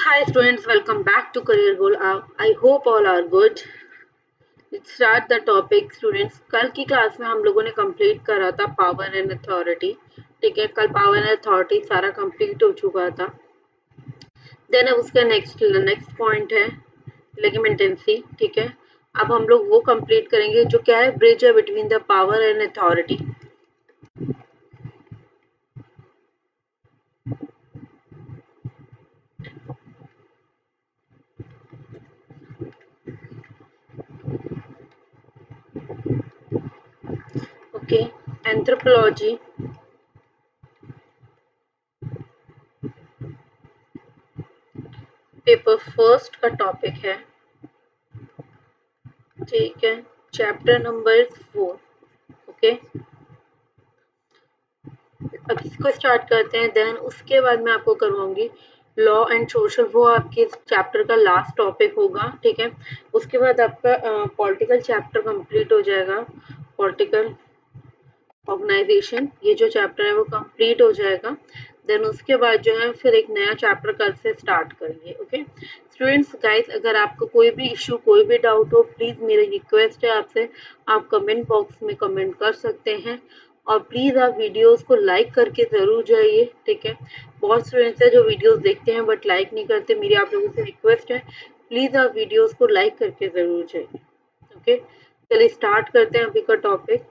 Hi students, welcome back to Career Goal. I hope all are good. Let's start the topic students. कल की class में हम लोगों ने कंप्लीट करा था पावर एंड अथॉरिटी. ठीक है, कल पावर एंड अथॉरिटी सारा कंप्लीट हो चुका था. देन अब उसका नेक्स्ट पॉइंट है लेगिमेंटेंसी. ठीक है, अब हम लोग वो कंप्लीट करेंगे जो क्या है, ब्रिज है between the power and authority. Okay, anthropology paper first का टॉपिक है. ठीक है, चैप्टर नंबर 4. ओके, अब इसको स्टार्ट करते हैं. देन उसके बाद मैं आपको करवाऊंगी लॉ एंड सोशल, वो आपके चैप्टर का लास्ट टॉपिक होगा. ठीक है, उसके बाद आपका पॉलिटिकल चैप्टर कंप्लीट हो जाएगा. पॉलिटिकल ऑर्गेनाइजेशन, ये जो चैप्टर है वो कंप्लीट हो जाएगा. देन उसके बाद जो है फिर एक नया चैप्टर कल से स्टार्ट करेंगे. ओके स्टूडेंट्स, गाइस, अगर आपको कोई भी इशू कोई भी डाउट हो, प्लीज मेरी रिक्वेस्ट है आपसे, आप कमेंट बॉक्स में कमेंट कर सकते हैं. और प्लीज आप वीडियोस को लाइक करके जरूर जाइए. ठीक है, बहुत स्टूडेंट्स है जो वीडियोस देखते हैं बट लाइक नहीं करते. मेरी आप लोगों से रिक्वेस्ट है, प्लीज आप वीडियोस को लाइक करके जरूर जाइए. ओके, चलिए स्टार्ट करते हैं अभी का topic.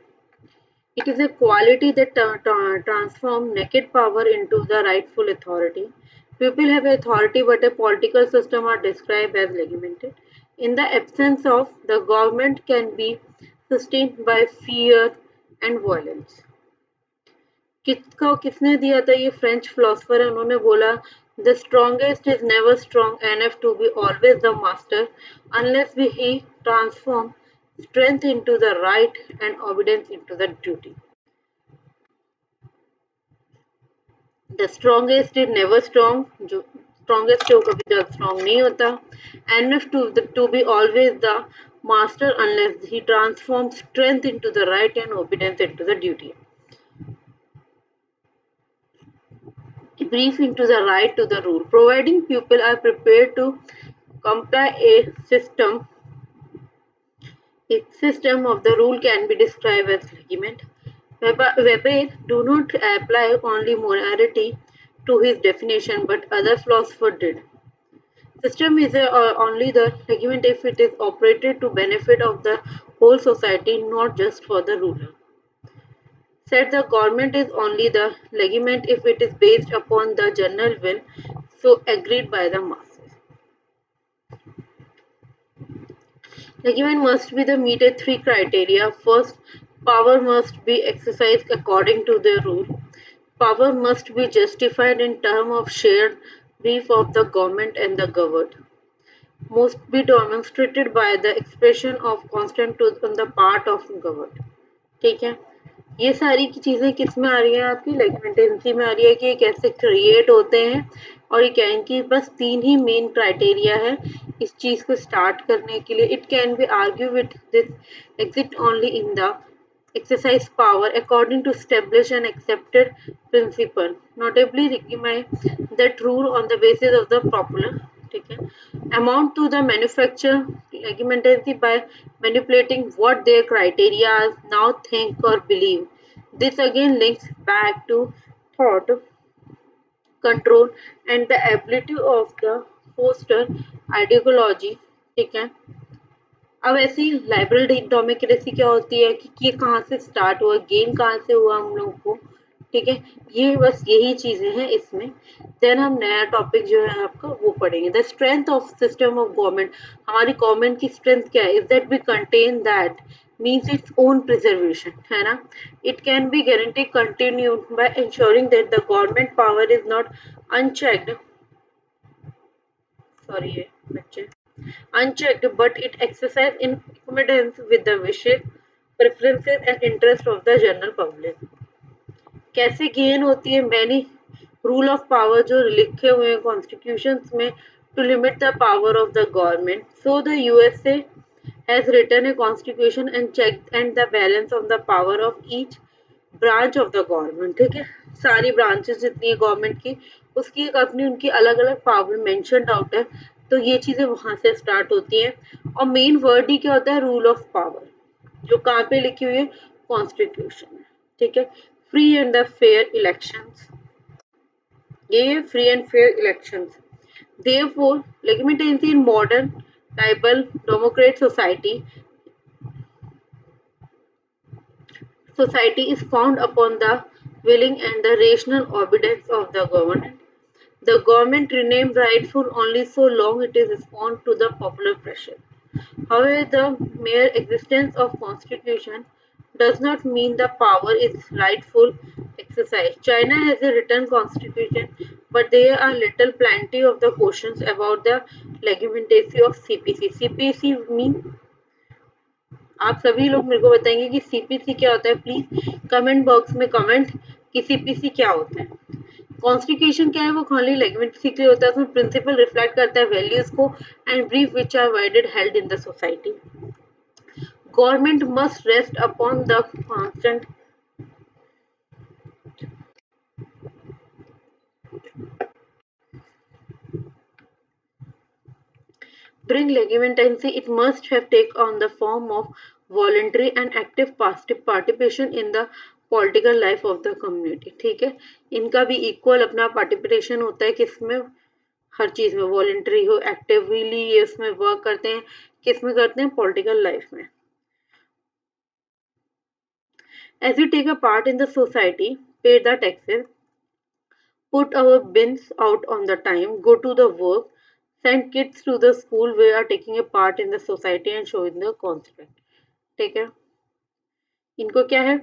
It is a quality that transforms naked power into the rightful authority. People have authority, but a political system are described as legislated. In the absence of, the government can be sustained by fear and violence. किसको किसने दिया था? ये French philosopher है. उन्होंने बोला, the strongest is never strong enough to be always the master unless he transform strength into the right and obedience into the duty. The strongest is never strong, जो strongest है वो कभी ज्यादा strong नहीं होता. Enough to be always the master unless he transform strength into the right and obedience into the duty. Brief into the right to the rule, providing people are prepared to comply a system of the rule can be described as legitimate. Weber do not apply only morality to his definition, but other philosophers did. System is only the legitimate if it is operated to benefit of the whole society, not just for the ruler. Said the government is only the legitimate if it is based upon the general will, so agreed by the masses. Legitimate must be the meet a three criteria. First, power must be exercised according to the rule. Power must be justified in terms of shared belief of the government and the governed. Must be demonstrated by the expression of constant truth on the part of governed. ठीक है, ये सारी की चीजें किस में आ रही है? आपकी लेगिमेंटेंसी में आ रही है कि ये कैसे क्रिएट होते हैं. और ये क्या, इनकी बस तीन ही मेन क्राइटेरिया है इस चीज को स्टार्ट करने के लिए. It can be argue with this exit only in the exercise power according to established and accepted principle, notably recommend that rule on the basis of the popular. ठीक है, amount to the manufacture legitimacy by manipulating what their criteria now think or believe. This again links back to thought control and the ability of the foster ideology. ठीक है, अब ऐसी library democracy क्या होती है कि ये कहाँ से स्टार्ट हुआ, गेम कहाँ से हुआ हम लोगों को. ठीक है, ये बस यही चीजें हैं इसमें. देन हम नया टॉपिक जो है आपका वो पढ़ेंगे, the strength of system of government. हमारी गवर्नमेंट की स्ट्रेंथ क्या है? Is that we contain that means its own preservation, है ना. It can be guaranteed continued by ensuring that the government power is not unchecked. Sorry, ये बच्चे unchecked, but it exercises in accordance with the wishes, preferences and interests of the general public. कैसे gain होती है? Many rule of power जो लिखे हुए हैं constitution में, to limit the power of the government. So the USA has written a constitution and check and the balance of the power of each branch of the government. ठीक है, सारी branches जितनी है गवर्नमेंट की उसकी एक अपनी उनकी अलग अलग पावर मेंशन्ड आउट है। तो ये चीजें वहां से स्टार्ट होती हैं। और मेन वर्ड ही क्या होता है, रूल ऑफ पावर, जो कहाँ पे लिखी हुई है, कॉन्स्टिट्यूशन में। ठीक है, free and the fair elections, ये free and fair elections. Therefore, legitimacy in modern liberal democratic society is found upon the willing and the rational obedience of the government. The government remains rightful only so long it is respond to the popular pressure. However, the mere existence of constitution does not mean the power is rightful exercise. China has a written constitution, but there are little plenty of the questions about the legitimacy of CPC. CPC means, आप सभी लोग मेरे को बताएंगे कि CPC क्या होता है, प्लीज कमेंट बॉक्स में कमेंट कि सीपीसी क्या होता है। कॉन्स्टिट्यूशन क्या है, वो खाली लेगिटिमेसी के लिए होता है, उसमें प्रिंसिपल रिफ्लेक्ट करता है वैल्यूज को and belief which are widely held in the society. Government must rest upon the consent bring legitimacy, it must have take on the form of voluntary and active participation in the political life of the community. ठीक है, इनका भी equal अपना participation होता है, किसमें, हर चीज में, वॉलेंट्री हो, एक्टिवली ये उसमें वर्क करते हैं, किसमें करते हैं, पॉलिटिकल लाइफ में। As you take a part in the society, pay the taxes, put our bins out on the time, go to the work, send kids to the school, we are taking a part in the society and showing the concept। ठीक है, इनको क्या है,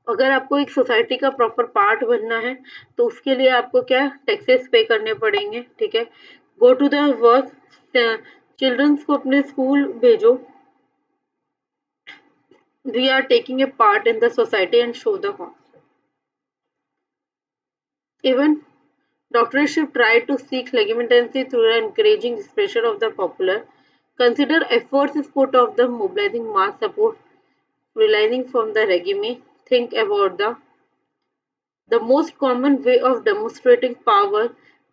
अगर आपको एक society का proper part बनना है तो उसके लिए आपको क्या, टैक्सेस पे करने पड़ेंगे। ठीक है, go to the work, childrens को अपने स्कूल भेजो, we are taking a part in the society and show the concept. Even doctors should try to seek legitimacy through the encouraging expression of the popular. Consider efforts is put of the mobilizing mass support, realizing from the regime. Think about the most common way of demonstrating power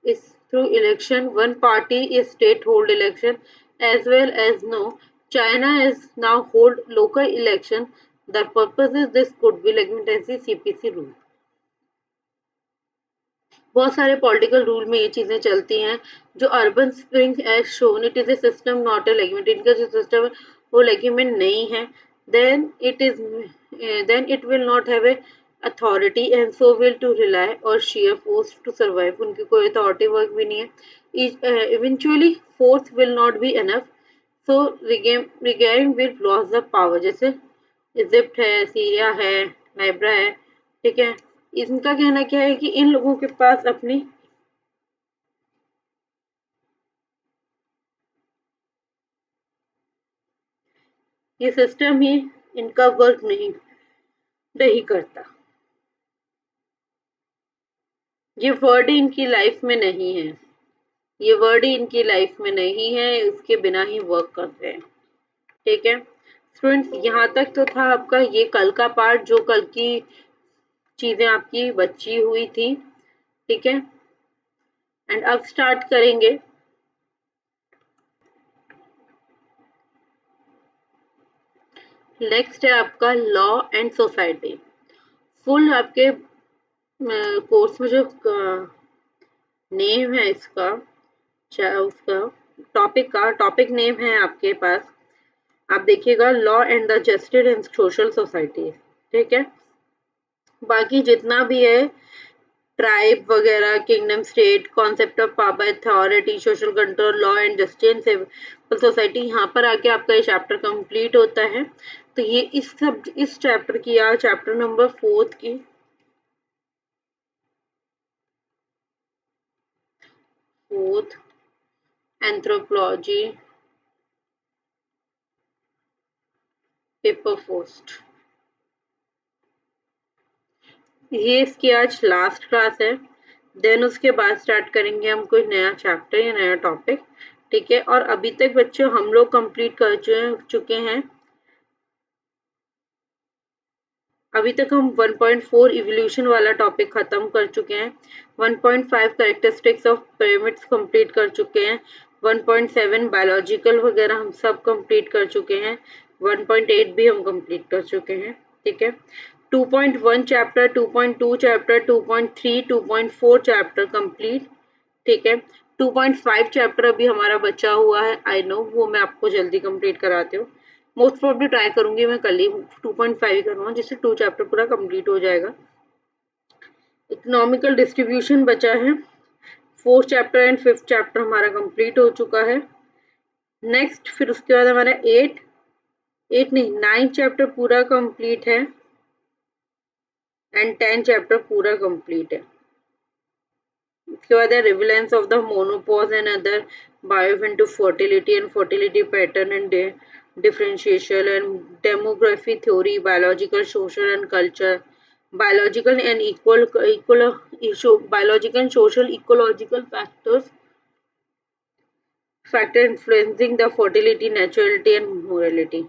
is through election. One party is state hold election as well as no. China is now hold local election. The purpose is this could be legitimacy CPC rule. बहुत सारे political rule में ये चीजें चलती हैं। जो Arab Spring as shown, it is a system not a legitimate, इनका जो सिस्टम है वो लेगिमेंट नहीं है, then it will not have a authority and so will to rely or sheer force to survive, उनकी कोई अथॉरिटी वर्क भी नहीं है। Eventually force will not be enough, so regime will lose the power, जैसे Egypt है, Syria है, नाइब्रा है। ठीक है, इनका कहना क्या है कि इन लोगों के पास अपनी ये सिस्टम ही इनका वर्क नहीं नहीं करता, ये वर्ड ही इनकी लाइफ में नहीं है, ये वर्ड ही इनकी लाइफ में नहीं है, इसके बिना ही वर्क कर रहे हैं। ठीक है स्टूडेंट्स, यहाँ तक तो था आपका ये कल का पार्ट, जो कल की चीजें आपकी बची हुई थी। ठीक है, एंड अब स्टार्ट करेंगे नेक्स्ट है आपका लॉ एंड सोसाइटी। फुल आपके कोर्स में जो नेम है इसका, उसका टॉपिक नेम है आपके पास, आप देखिएगा, law and the justice and social society. ठीक है, बाकी जितना भी है, ट्राइब वगैरह, kingdom state, concept of power, authority, social control, law and justice and civil society, यहाँ पर आके आपका ये चैप्टर कंप्लीट होता है। तो ये इस चैप्टर की या चैप्टर नंबर 4 की एंथ्रोपोलॉजी पेपर फर्स्ट, ये इसकी आज लास्ट क्लास है। देन उसके बाद स्टार्ट करेंगे हम कोई नया चैप्टर या नया टॉपिक। ठीक है, और अभी तक बच्चों हम लोग कंप्लीट कर चुके हैं अभी तक हम 1.4 इवोल्यूशन वाला टॉपिक खत्म कर चुके हैं, 1.5 कैरेक्टरिस्टिक्स ऑफ पिरामिड्स कंप्लीट कर चुके हैं, 1.7 बायोलॉजिकल वगैरह हम सब कंप्लीट कर चुके हैं, 1.8 भी हम कंप्लीट कर चुके हैं। ठीक है, 2.1 चैप्टर, 2.2 चैप्टर, 2.3, 2.4 चैप्टर कंप्लीट। ठीक है, 2.5 चैप्टर अभी हमारा बचा हुआ है, आई नो, वो मैं आपको जल्दी कंप्लीट कराती हूँ। मोस्ट प्रॉब्ली ट्राई करूंगी मैं कल ही 2.5 करवाऊँ, जिससे 2 चैप्टर पूरा कंप्लीट हो जाएगा। इकोनॉमिकल डिस्ट्रीब्यूशन बचा है, 4th chapter and 5th chapter हमारा कंप्लीट हो चुका है। नेक्स्ट फिर उसके बाद हमारा 8 नहीं 9th चैप्टर पूरा कंप्लीट है एंड 10th चैप्टर पूरा कंप्लीट है। उसके बाद है prevalence of the menopause and other biofin to fertility and fertility pattern and differentiation and demography theory, biological, social and culture, biological and biological and social ecological factor influencing the fertility, naturality and morality।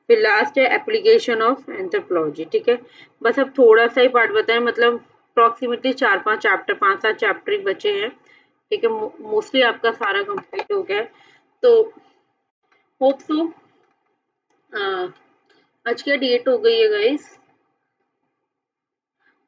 फिर last है application of anthropology. ठीक है, बस अब थोड़ा सा ही part बताएं, मतलब अप्रोक्सीमेटली 4-5 चैप्टर, 5-7 चैप्टर ही बचे हैं। ठीक है, मोस्टली आपका सारा कंप्लीट हो गया है, तो होप सो। आज क्या डेट हो गई है गाइस?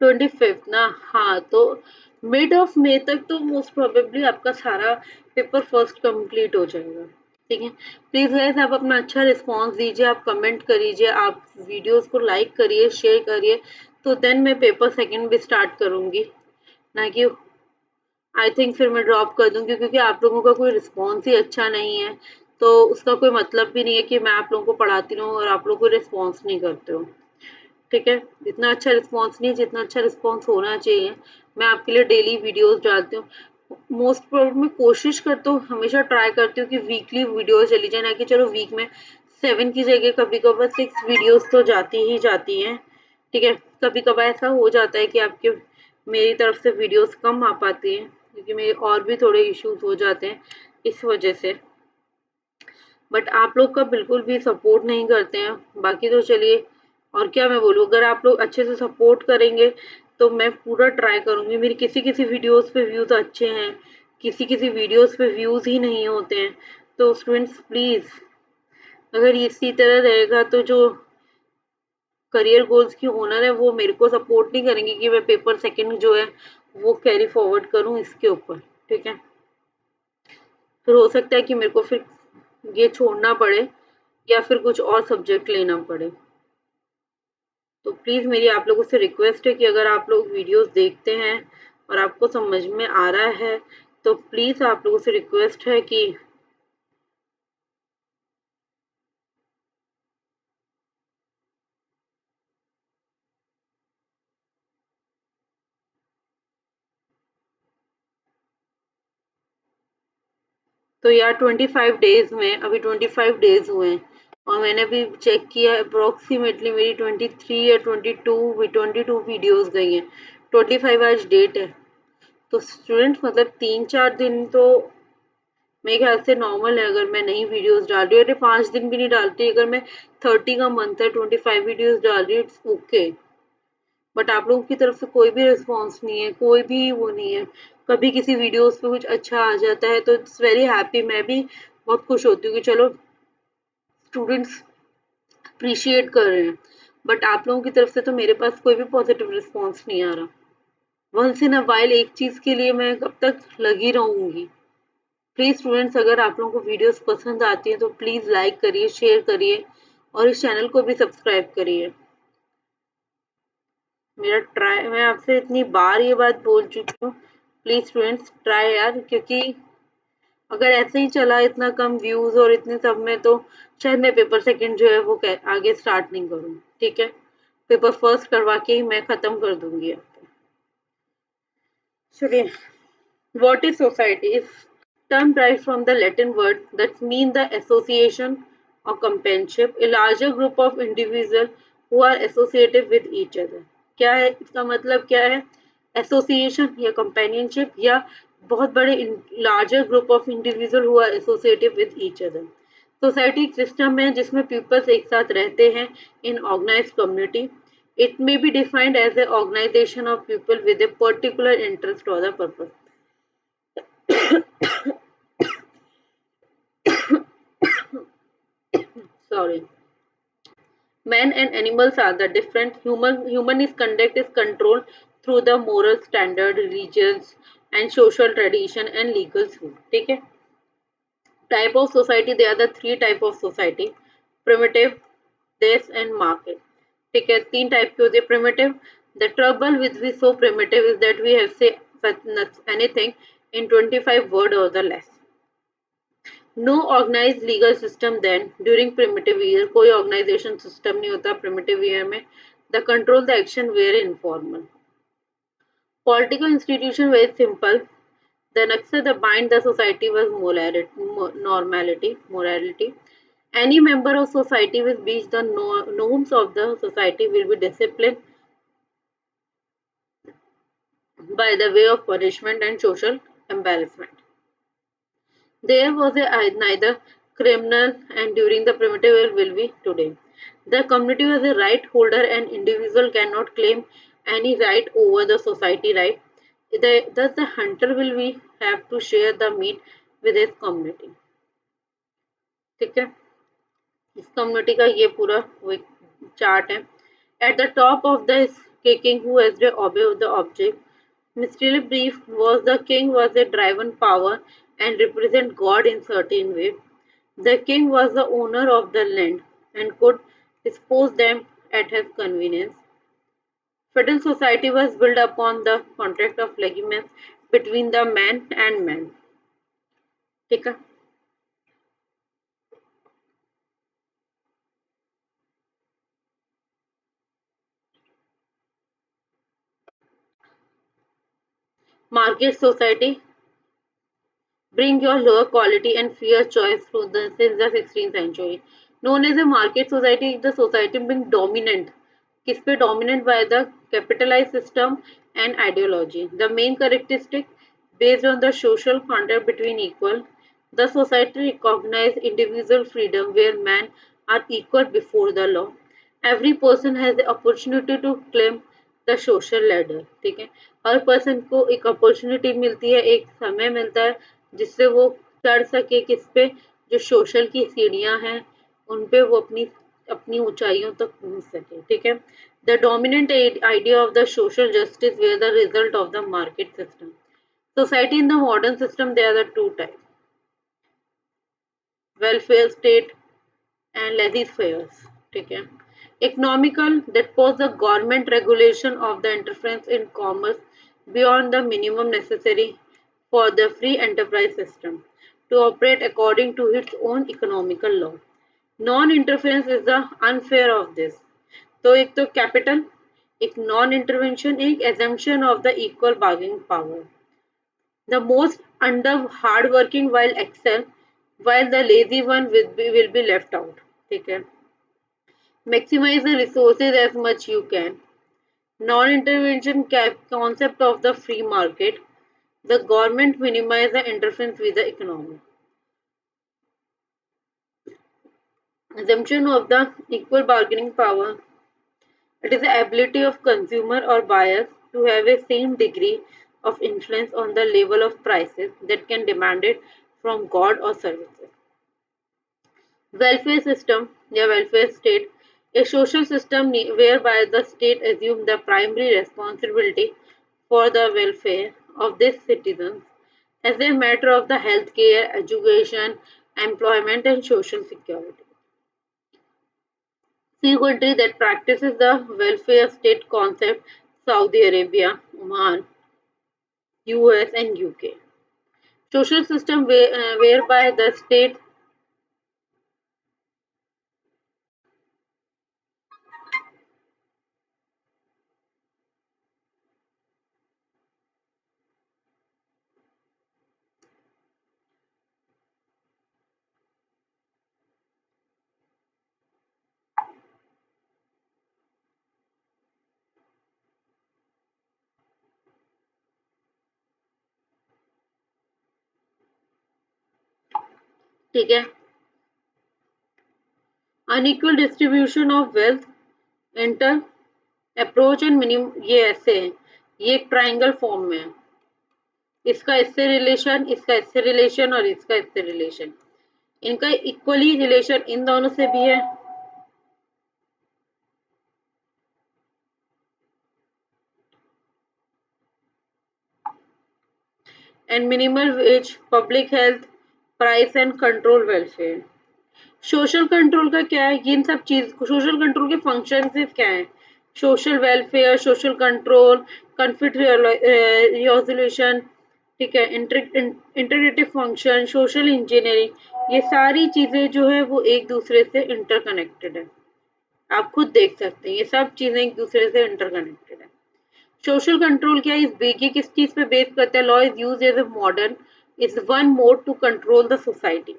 25 ना। हाँ, तो मिड ऑफ मई तक तो मोस्ट प्रोबेबली आपका सारा पेपर फर्स्ट कंप्लीट हो जाएगा। ठीक है, प्लीज गाइस आप अपना अच्छा रिस्पॉन्स दीजिए, आप कमेंट करिए, आप वीडियोस को लाइक करिए, शेयर करिए, तो देन मैं पेपर सेकंड भी स्टार्ट करूंगी, ना कि आई थिंक फिर मैं ड्रॉप कर दूंगी, क्योंकि आप लोगों का कोई रिस्पॉन्स ही अच्छा नहीं है, तो उसका कोई मतलब भी नहीं है कि मैं आप लोगों को पढ़ाती रहूँ और आप लोग कोई रिस्पॉन्स नहीं करते हो। ठीक है, इतना अच्छा रिस्पॉन्स नहीं, जितना अच्छा रिस्पॉन्स होना चाहिए। मैं आपके लिए डेली वीडियोस डालती हूँ, मोस्ट प्रॉब्लम मैं कोशिश करती हूँ, हमेशा ट्राई करती हूँ कि वीकली वीडियोस चली जाए, ना कि चलो वीक में 7 की जगह कभी कभार 6 वीडियोस तो जाती ही जाती हैं। ठीक है, कभी कभार ऐसा हो जाता है कि आपके मेरी तरफ से वीडियोस कम आ पाती हैं, क्योंकि मेरे और भी थोड़े इश्यूज हो जाते हैं इस वजह से, बट आप लोग का बिल्कुल भी सपोर्ट नहीं करते हैं। बाकी तो चलिए, और क्या मैं बोलूँ, अगर आप लोग अच्छे से सपोर्ट करेंगे तो मैं पूरा ट्राई करूंगी। मेरी किसी किसी वीडियोस पे व्यूज अच्छे हैं, किसी किसी वीडियोस पे व्यूज ही नहीं होते हैं, तो स्टूडेंट्स प्लीज, अगर इसी तरह रहेगा तो जो करियर गोल्स की ओनर है वो मेरे को सपोर्ट नहीं करेंगे कि मैं पेपर सेकंड जो है वो कैरी फॉरवर्ड करूं इसके ऊपर। ठीक है, फिर हो सकता है कि मेरे को फिर ये छोड़ना पड़े या फिर कुछ और सब्जेक्ट लेना पड़े। तो प्लीज मेरी आप लोगों से रिक्वेस्ट है कि अगर आप लोग वीडियोस देखते हैं और आपको समझ में आ रहा है, तो प्लीज आप लोगों से रिक्वेस्ट है कि तो यार 25 डेज में, अभी 25 डेज हुए हैं और मैंने भी चेक किया, अप्रोक्सीमेटली मेरी 23 या 22 वीडियोस गई हैं, 25 आज डेट है। तो स्टूडेंट्स मतलब 3-4 दिन तो मेरे ख्याल से नॉर्मल है, अगर मैं नई वीडियोस डाल रही हूँ, अरे 5 दिन भी नहीं डालती, अगर मैं 30 का मंथ है 25 वीडियोस डाल रही हूँ, इट्स ओके। बट आप लोगों की तरफ से कोई भी रिस्पॉन्स नहीं है, कोई भी वो नहीं है। कभी किसी वीडियोस पे कुछ अच्छा आ जाता है तो इट्स वेरी हैप्पी, मैं भी बहुत खुश होती हूँ कि चलो स्टूडेंट्स अप्रिशिएट कर रहे हैं, बट आप लोगों की तरफ से तो मेरे पास कोई भी पॉजिटिव रिस्पॉन्स नहीं आ रहा। वंस इन अ वाइल एक चीज के लिए मैं कब तक लगी रहूंगी? प्लीज स्टूडेंट्स, अगर आप लोगों को वीडियोस पसंद आती है तो प्लीज लाइक करिए, शेयर करिए और इस चैनल को भी सब्सक्राइब करिए। मेरा ट्राई, मैं आपसे इतनी बार ये बात बोल चुकी हूँ, प्लीज स्टूडेंट्स ट्राई यार, क्योंकि अगर ऐसे ही चला इतना कम व्यूज और इतने सब में, तो शायद मैं पेपर सेकंड जो है वो आगे स्टार्ट नहीं करूँ। ठीक है, पेपर फर्स्ट करवा के ही मैं खत्म कर दूंगी आपको। चलिए, what is society is term derived from the Latin word that means the association or companionship, a larger group of individuals who are associated with each other। क्या है इसका मतलब, क्या है? एसोसिएशन या कंपेनियनशिप, या बहुत बड़े larger group of individual who are associated with each other. Society एक सिस्टम है जिसमें पीपल्स एक साथ रहते हैं in organised community. It may be defined as an organization of people with a particular interest or the purpose. Sorry. Men and animals are the different. Human is conduct is controlled through the moral standard, religions, and social tradition and legal rule. Okay? Type of society, there are the three type of society: primitive, देश and market. ठीक है, तीन type के होते हैं primitive. The trouble with we so primitive is that we have say anything in 25 word or the less. No organized legal system then during primitive year, कोई organization system नहीं होता primitive year में. The control the action were informal. Political institution very simple. The next the bind the society was morality. Any member of society with which the norms of the society will be disciplined by the way of punishment and social embarrassment. There was neither criminal and during the primitive era will be today. The community was a right holder and individual cannot claim any right over the society right. Thus the hunter will be have to share the meat with his community. ठीक है, इस community का ये पूरा chart है. At the top of the king who has the obey the object. Mystery brief was the king was a driven power and represent God in certain way. The king was the owner of the land and could dispose them at his convenience. Feudal society was built upon the contract of legitimate between the man and man. ठीक है. Market society bring your lower quality and freer choice through since the 16th century. Known as a market society, the society being dominant. किस पे dominant by the capitalized system and ideology. The main characteristic based on the social contract between equal. The society recognize individual freedom where men are equal before the law. Every person has the opportunity to claim the social ladder. ठीक है, हर person को एक opportunity मिलती है, एक समय मिलता है जिससे वो चढ़ सके किस पे, जो सोशल की सीढ़ियां हैं उन पे वो अपनी अपनी ऊंचाइयों तक पहुंच सके. ठीक है, the dominant idea of the social justice where the result of the market system. Society in the modern system they are the two type: welfare state and laissez-faire. ठीक है, economical that pose the government regulation of the interference in commerce beyond the minimum necessary for the free enterprise system to operate according to its own economical law. Non-interference is the unfair of this. तो एक तो capital, एक non-intervention, एक assumption of the equal bargaining power. The most under hardworking while excel, while the lazy one will be left out. ठीक है, maximize the resources as much you can. Non-intervention concept of the free market. The government minimize the interference with the economy. Assumption of the equal bargaining power. It is the ability of consumer or buyers to have a same degree of influence on the level of prices that can demand it from goods or services. Welfare system, या welfare state, a social system whereby the state assumes the primary responsibility for the welfare of its citizens as a matter of the health care, education, employment and social security. Few countries that practices the welfare state concept: Saudi Arabia, Oman, US and UK. Social system whereby the state. ठीक है, unequal distribution of wealth, enter approach and minimum ये ऐसे है, ये एक triangle form में है, इसका इससे रिलेशन, इसका इससे रिलेशन और इसका इससे रिलेशन, इनका इक्वली रिलेशन इन दोनों से भी है। And minimal wage, public health, price and control welfare. Social control का क्या है, इन सब चीज, सोशल कंट्रोल के फंक्शन क्या है, social welfare, social control, conflict resolution, ठीक है, इंटीग्रेटिव फंक्शन, सोशल इंजीनियरिंग, ये सारी चीजें जो है वो एक दूसरे से इंटरकनेक्टेड है। आप खुद देख सकते हैं ये सब चीजें एक दूसरे से इंटरकनेक्टेड है। सोशल कंट्रोल क्या है, इस ये किस चीज पे बेस करता है, law is use as a modern, is one mode to control the society.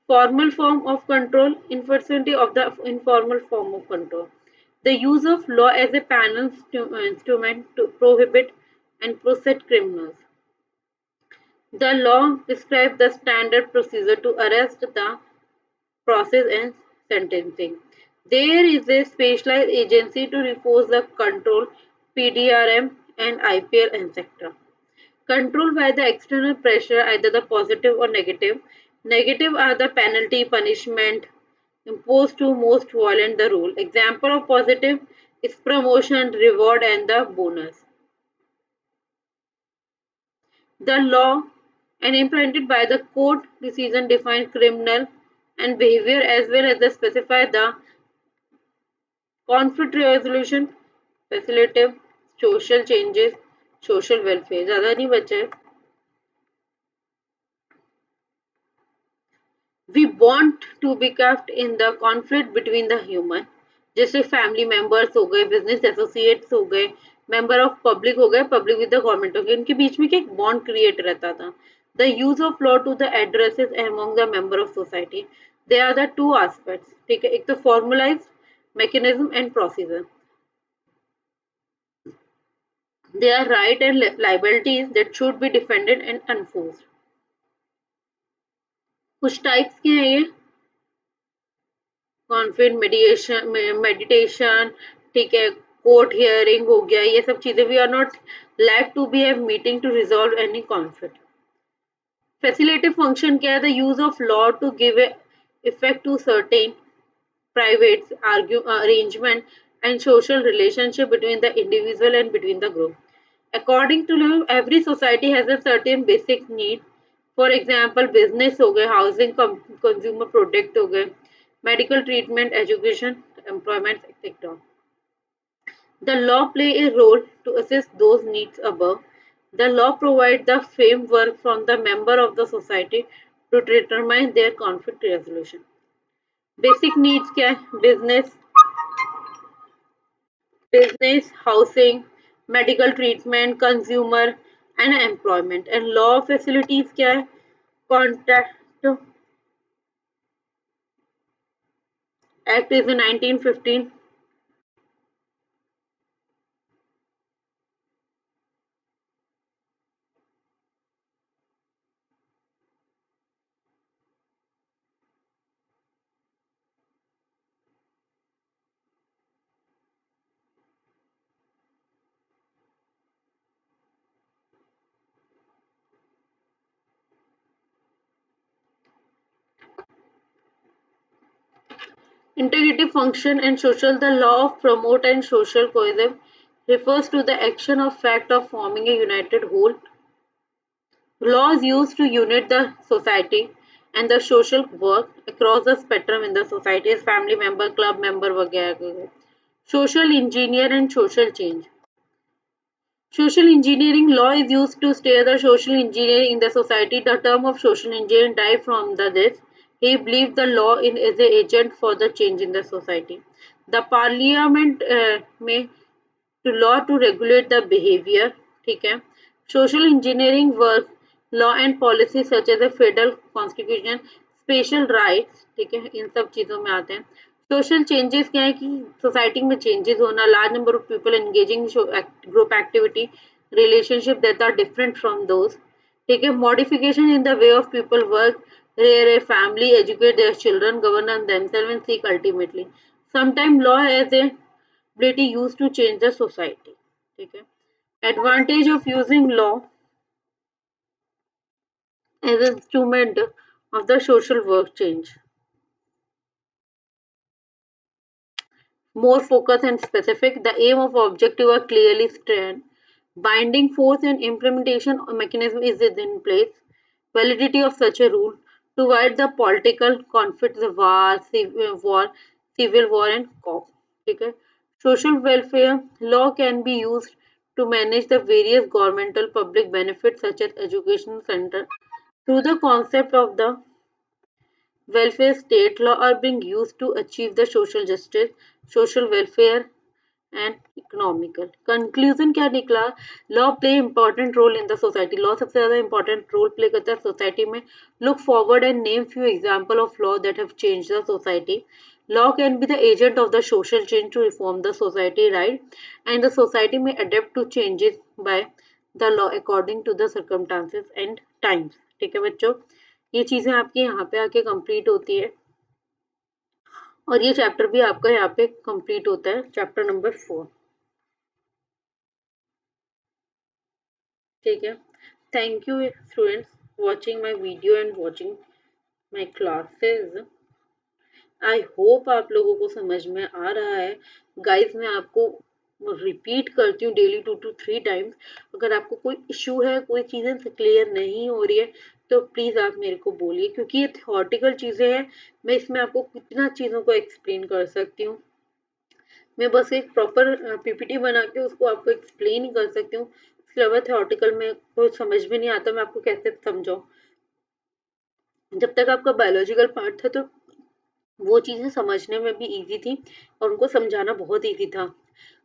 Formal form of control, infinity of the informal form of control. The use of law as a panel instrument to prohibit and prosecute criminals. The law prescribes the standard procedure to arrest, the process and sentencing. There is a specialized agency to enforce the control, PDRM and IPL etc. Control by the external pressure, either the positive or negative. Negative are the penalty, punishment imposed to most violent the rule. Example of positive is promotion, reward, and the bonus. The law and implemented by the court decision define criminal and behavior as well as the specify the conflict resolution, facilitative, social changes, social welfare. ज़्यादा नहीं बचा है. We want to be kept in the conflict between the human, जैसे family members हो गए, business associates हो गए, member of public हो गए, पब्लिक विद द गवर्नमेंट हो गए, इनके बीच में एक बॉन्ड क्रिएट रहता था. The use of law to the addresses among the member of society, they are the two aspects, ठीक है, एक तो formulize mechanism and procedure. They are right and liabilities that should be defended and enforced. कुछ types के हैं ये, conflict मेडिएशन, meditation, ठीक है, कोर्ट हियरिंग हो गया, ये सब चीजें. We are not like to be have meeting to resolve any conflict. Facilitative function क्या है, the use of law to give effect to certain private arrangement and social relationship between the individual and between the group. According to law, every society has a certain basic need. For example, business हो गए, housing, consumer product हो गए, medical treatment, education, employment, etc. The law play a role to assist those needs above. The law provides the framework from the member of the society to determine their conflict resolution. Basic needs क्या है, business, housing, medical treatment, consumer and employment. And law facilities क्या है, contract act is in 1915. Integrative function and social, the law of promote and social cohesive refers to the action of fact of forming a united whole. Laws used to unite the society and the social work across the spectrum in the society as family member, club member वगैरह. Social engineer and social change. Social engineering law is used to steer the social engineering in the society. The term of social engineering derived from this. He believed the law in as an agent for the change in the society. The parliament may to law to regulate the behavior, ठीक है. Social engineering work, law and policy such as the federal constitution, special rights, ठीक है, इन सब चीजों में आते हैं. Social changes क्या है कि सोसाइटी में चेंजेस होना, large number of people engaging group activity, relationship that are different from those, ठीक है, modification in the way of people work, rear a family, educate their children, govern themselves and seek ultimately. Sometimes law as a ability used to change the society. ठीक है. Advantage of using law as an instrument of the social work change. More focused and specific, the aim of objective are clearly stated. Binding force and implementation mechanism is in place. Validity of such a rule to avoid the political conflicts, the civil war and COP. Okay. Social welfare law can be used to manage the various governmental public benefits such as education center through the concept of the welfare state. Law are being used to achieve the social justice, social welfare and economical conclusion क्या निकला law play important role in the society law सबसे ज्यादा important role play करता है society में look forward and name few example of law that have change the society law can be the agent of the social change to reform the society right and the society may adapt to changes by the law according to the circumstances and times ठीक है बच्चों ये चीजें आपकी यहाँ पे आके complete होती है और ये चैप्टर भी आपका यहाँ पे कंप्लीट होता है चैप्टर नंबर 4 ठीक है thank you students watching my video and watching my classes I hope आप लोगों को समझ में आ रहा है गाइस मैं आपको रिपीट करती हूँ डेली 2 to 3 टाइम्स अगर आपको कोई इशू है कोई चीजें क्लियर नहीं हो रही है तो प्लीज आप मेरे को बोलिए क्योंकि ये थ्योरेटिकल चीजें हैं मैं इसमें आपको कितना चीजों को एक्सप्लेन कर सकती हूँ मैं बस एक प्रॉपर पीपीटी बना के उसको आपको एक्सप्लेन ही कर सकती हूँ इसके अलावा थ्योरेटिकल में कुछ समझ में नहीं आता मैं आपको कैसे समझाऊं जब तक आपका बायोलॉजिकल पार्ट था तो वो चीजें समझने में भी इजी थी और उनको समझाना बहुत इजी था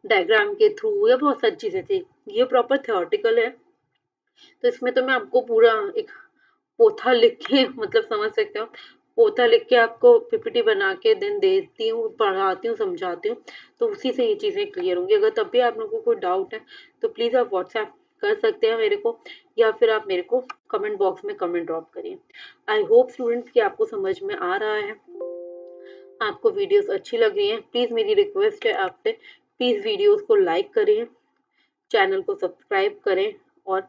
डायग्राम के थ्रू या बहुत सारी चीजें थी ये प्रॉपर थ्योरेटिकल है तो इसमें तो मैं आपको पूरा एक पोथा लिख के मतलब समझ सकते हो पोथा लिख के आपको पीपीटी बना के दिन देती हूँ पढ़ाती हूँ समझाती हूँ तो उसी से ये चीजें क्लियर होंगी अगर तब भी आप लोगों को कोई डाउट है तो प्लीज आप व्हाट्सएप कर सकते हैं मेरे को या फिर आप मेरे को कमेंट बॉक्स में कमेंट ड्रॉप करिए आई होप स्टूडेंट्स कि आपको समझ में आ रहा है आपको वीडियोस अच्छी लग रही हैं प्लीज मेरी रिक्वेस्ट है आपसे प्लीज वीडियोस को लाइक करें चैनल को सब्सक्राइब करें और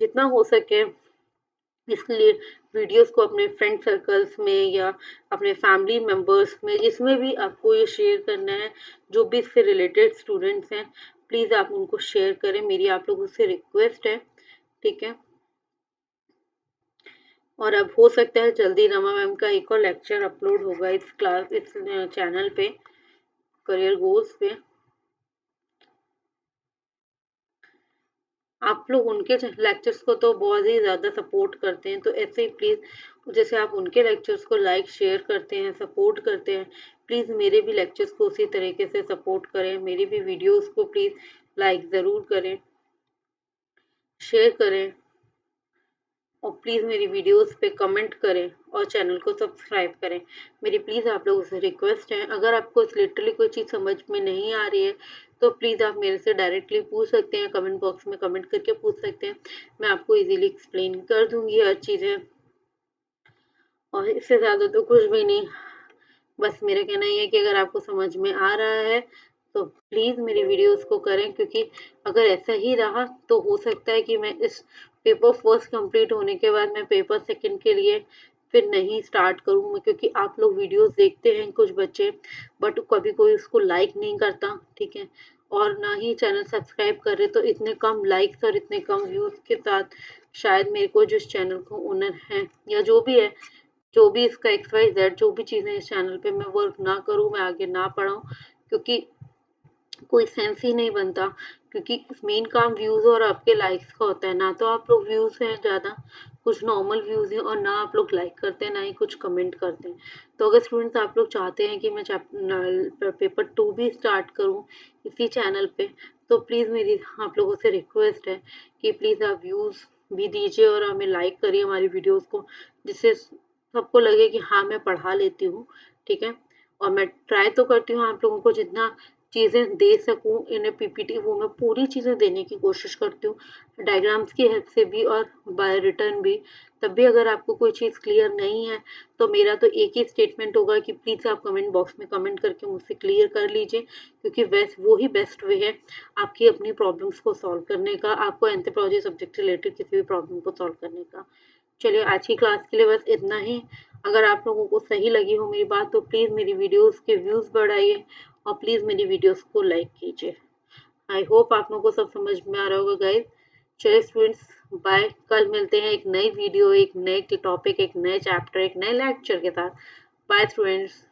जितना हो सके इसलिए वीडियोस को अपने फ्रेंड सर्कल्स में या अपने फैमिली मेंबर्स में जिसमें भी आपको ये शेयर करना है जो भी इससे रिलेटेड स्टूडेंट्स हैं प्लीज आप उनको शेयर करें मेरी आप लोगों से रिक्वेस्ट है ठीक है और अब हो सकता है जल्दी रमा मैम का एक और लेक्चर अपलोड होगा इस चैनल पे करियर गोल्स पे आप लोग उनके लेक्चर्स को तो बहुत ही ज़्यादा सपोर्ट करते हैं तो ऐसे ही प्लीज़ जैसे आप उनके लेक्चर्स को लाइक शेयर करते हैं सपोर्ट करते हैं प्लीज़ मेरे भी लेक्चर्स को उसी तरीके से सपोर्ट करें मेरी भी वीडियोस को प्लीज़ लाइक ज़रूर करें शेयर करें और प्लीज़ मेरी वीडियोस पे कमेंट करें और चैनल को सब्सक्राइब करें मेरी प्लीज़ आप लोगों से रिक्वेस्ट है अगर आपको लिटरली कोई चीज़ समझ में नहीं आ रही है तो प्लीज़ आप मेरे से डायरेक्टली पूछ सकते हैं कमेंट बॉक्स में कमेंट करके पूछ सकते हैं मैं आपको इजीली एक्सप्लेन कर दूंगी हर चीज़ें और इससे ज़्यादा तो कुछ भी नहीं बस मेरा कहना ये है कि अगर आपको समझ में आ रहा है तो प्लीज़ मेरी वीडियोस को करें क्योंकि अगर ऐसा ही रहा तो हो सकता है कि मैं इस पेपर फर्स्ट कंप्लीट होने के बाद मैं पेपर सेकंड के लिए फिर नहीं स्टार्ट करूँ क्योंकि आप लोग वीडियोस देखते हैं कुछ बच्चे बट कभी कोई उसको लाइक नहीं करता ठीक है और ना ही चैनल सब्सक्राइब कर रहे तो इतने कम लाइक्स और इतने कम व्यूज के साथ शायद मेरे को जिस चैनल को ओनर है या जो भी है जो भी इसका एक्स वाई जेड जो भी चीज़ें इस चैनल पे मैं वर्क ना करूँ मैं आगे ना पढ़ाऊँ क्योंकि कोई सेंस ही नहीं बनता क्योंकि मेन काम व्यूज और आपके लाइक्स का होता है ना तो आप लोग व्यूज हैं ज़्यादा कुछ नॉर्मल व्यूज हैं और ना आप लोग लाइक करते हैं ना ही कुछ कमेंट करते हैं तो अगर स्टूडेंट्स आप लोग चाहते हैं कि मैं पेपर 2 भी स्टार्ट करूं इसी चैनल पे तो प्लीज़ मेरी आप लोगों से रिक्वेस्ट है कि प्लीज़ आप व्यूज भी दीजिए और हमें लाइक करिए हमारी वीडियोस को जिससे सबको लगे कि हाँ मैं पढ़ा लेती हूँ ठीक है और मैं ट्राई तो करती हूँ आप लोगों को जितना चीज़ें दे सकूँ इन्हें पीपीटी, वो मैं पूरी चीज़ें देने की कोशिश करती हूँ डायग्राम्स की हेल्प से भी और बाय रिटर्न भी। तब भी अगर आपको कोई चीज़ क्लियर नहीं है तो मेरा तो एक ही स्टेटमेंट होगा कि प्लीज़ आप कमेंट बॉक्स में कमेंट करके मुझसे क्लियर कर लीजिए, क्योंकि वो ही बेस्ट वे है आपकी अपनी प्रॉब्लम्स को सॉल्व करने का, आपको एंथ्रोपोलॉजी सब्जेक्ट से रिलेटेड किसी भी प्रॉब्लम को सॉल्व करने का। चलिए आज की क्लास के लिए बस इतना ही। अगर आप लोगों को सही लगी हो मेरी बात तो प्लीज़ मेरी वीडियोस के व्यूज़ बढ़ाइए और प्लीज़ मेरी वीडियोस को लाइक कीजिए। आई होप आप लोगों को सब समझ में आ रहा होगा गाइस। चलिए स्टूडेंट्स, बाय। कल मिलते हैं एक नई वीडियो, एक नए टॉपिक, एक नए चैप्टर, एक नए लेक्चर के साथ। Bye students.